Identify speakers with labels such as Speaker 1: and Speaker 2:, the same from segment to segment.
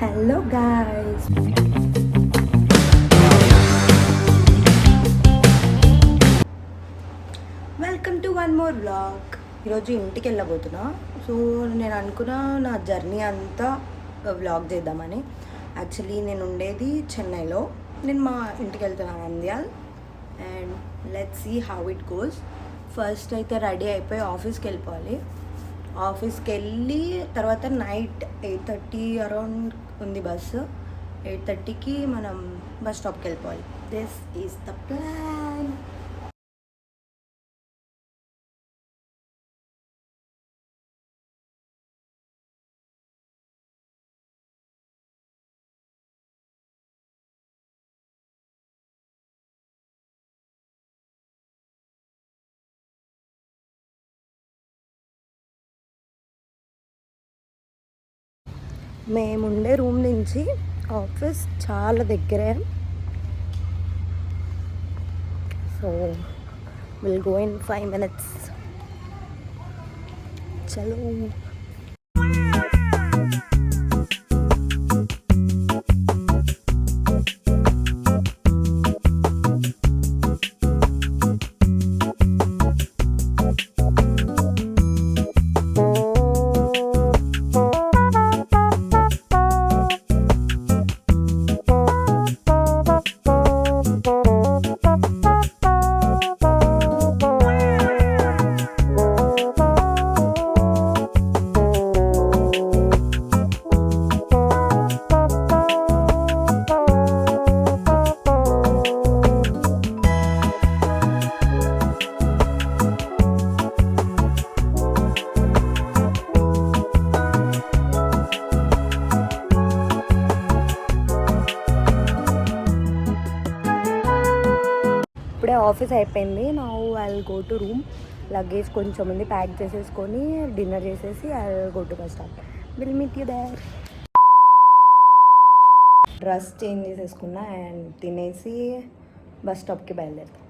Speaker 1: Hello guys, welcome to one more vlog. ఈరోజు ఇంటికి వెళ్ళబోతున్నా. So నేను అనుకున్నా నా జర్నీ అంతా వ్లాగ్ చేద్దామని. యాక్చువల్లీ నేను ఉండేది చెన్నైలో, నేను మా ఇంటికి వెళ్తున్నాను Nandyal. And let's see how it goes. First అయితే రెడీ అయిపోయి ఆఫీస్కి వెళ్ళిపోవాలి. ఆఫీస్కి వెళ్ళి తర్వాత నైట్ 8:30 అరౌండ్ ఉంది బస్సు. 8:30కి మనం బస్ స్టాప్కి వెళ్ళిపోవాలి. This is the plan. మేముండే రూమ్ నుంచి ఆఫీస్ చాలా దగ్గరే. So will go in 5 minutes. చలో. ఇప్పుడే ఆఫీస్ అయిపోయింది. నా I go to room. Luggage కొంచెం ఉంది, ప్యాక్ చేసేసుకొని డిన్నర్ చేసేసి I go to bus stop. Will meet you there. Dress change చేసేసుకున్నా and తినేసి బస్ స్టాప్కి బయలుదేరుతాం.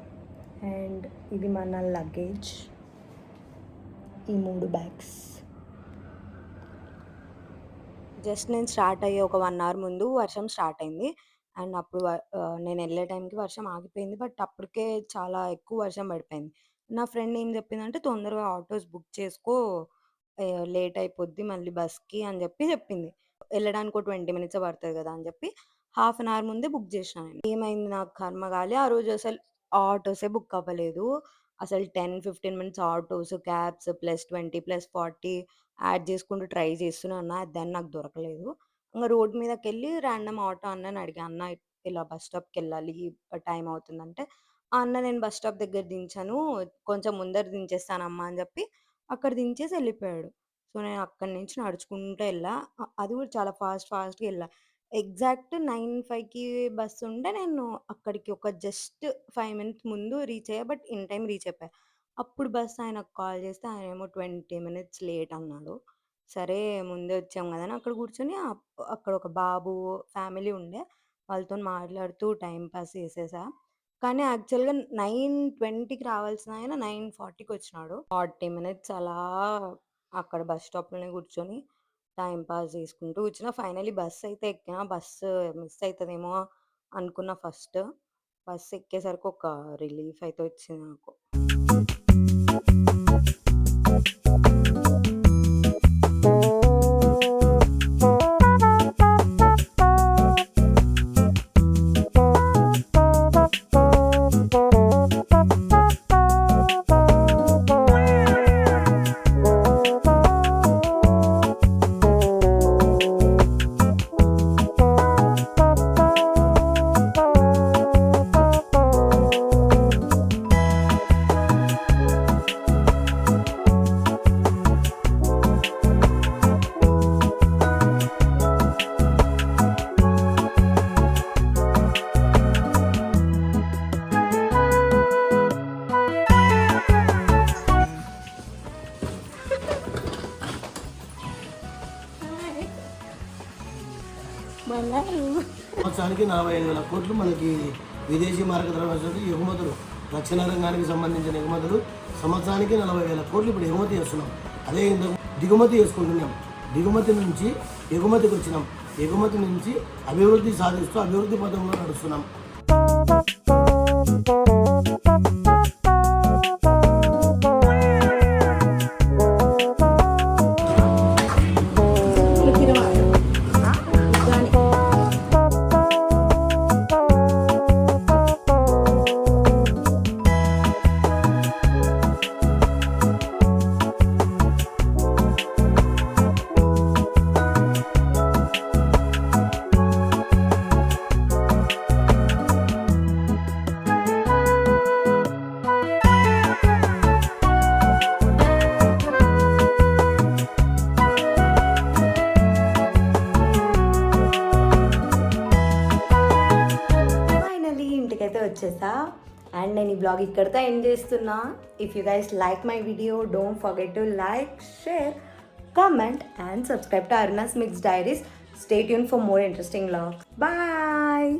Speaker 1: అండ్ ఇది మన లగేజ్, ఈ 3 బ్యాగ్స్. జస్ట్ నేను స్టార్ట్ అయ్యే ఒక 1 hour ముందు వర్షం స్టార్ట్ అయింది. అండ్ అప్పుడు నేను వెళ్ళే టైంకి వర్షం ఆగిపోయింది. బట్ అప్పటికే చాలా ఎక్కువ వర్షం పడిపోయింది. నా ఫ్రెండ్ ఏం చెప్పిందంటే, తొందరగా ఆటోస్ బుక్ చేసుకో, లేట్ అయిపోద్ది మళ్ళీ బస్కి అని చెప్పింది. వెళ్ళడానికి ఒక 20 minutes పడుతుంది కదా అని చెప్పి హాఫ్ అన్ అవర్ ముందే బుక్ చేసిన. నేను ఏమైంది, నాకు కర్మగాలి ఆ రోజు అసలు ఆటోసే బుక్ అవ్వలేదు. అసలు 10-15 minutes ఆటోస్, క్యాబ్స్ +20 +40 యాడ్ చేసుకుంటూ ట్రై చేస్తూనే ఉన్నా. దాన్ని నాకు దొరకలేదు. ఇంక రోడ్ మీదకెళ్ళి ర్యాండమ్ ఆటో అన్నని అడిగా, "అన్న ఇలా బస్ స్టాప్‌కెళ్ళాలి, టైం అవుతుందంటే," "ఆ అన్న నేను బస్ స్టాప్ దగ్గర దించను, కొంచెం ముందర దించేస్తానమ్మా" అని చెప్పి అక్కడ దించేసి వెళ్ళిపోయాడు. సో, నేను అక్కడి నుంచి నడుచుకుంటూ వెళ్ళా. అది కూడా చాలా ఫాస్ట్‌గా వెళ్ళా. ఎగ్జాక్ట్ 9:05కి బస్ ఉంటే నేను అక్కడికి ఒక జస్ట్ 5 minutes ముందు రీచ్ అయ్యా. బట్ ఇన్ టైమ్ రీచ్ అయిపోయా. అప్పుడు బస్ ఆయనకు కాల్ చేస్తే ఆయనేమో 20 minutes లేట్ అన్నాడు. సరే ముందే వచ్చాం కదా అని అక్కడ కూర్చొని అక్కడ ఒక బాబు ఫ్యామిలీ ఉండే. వాళ్ళతోని మాట్లాడుతూ టైమ్ పాస్ చేసేసా. కానీ యాక్చువల్‌గా 9:20కి రావాల్సిన ఆయన 9:40కి వచ్చినాడు. 40 minutes అలా అక్కడ బస్ స్టాప్‌లోనే కూర్చొని టైమ్ పాస్ చేసుకుంటూ కూర్చున్నా. ఫైనల్లీ బస్ అయితే ఎక్కినా. బస్సు మిస్ అయితదేమో అనుకున్నా ఫస్ట్. బస్ ఎక్కేసరికి ఒక రిలీఫ్ అయితే వచ్చింది నాకు.
Speaker 2: సంవత్సరానికి 45,000 కోట్లు మనకి విదేశీ మారక ద్రవ్యోల్బణం ఎగుమతులు, రక్షణ రంగానికి సంబంధించిన ఎగుమతులు సంవత్సరానికి 40,000 కోట్లు ఇప్పుడు ఎగుమతి చేస్తున్నాం. అదే దిగుమతి చేసుకుంటున్నాం. దిగుమతి నుంచి ఎగుమతికి వచ్చినాం. ఎగుమతి నుంచి అభివృద్ధి సాధిస్తూ అభివృద్ధి పథంలో నడుస్తున్నాం.
Speaker 1: ఇంటికైతే వచ్చేసా అండ్ నేను ఈ బ్లాగ్ ఇక్కడితో ఎండ్ చేస్తున్నా. If you guys like my video don't forget to like, share, comment and subscribe to Aruna's Mixed Diaries. Stay tuned for more interesting vlogs. Bye.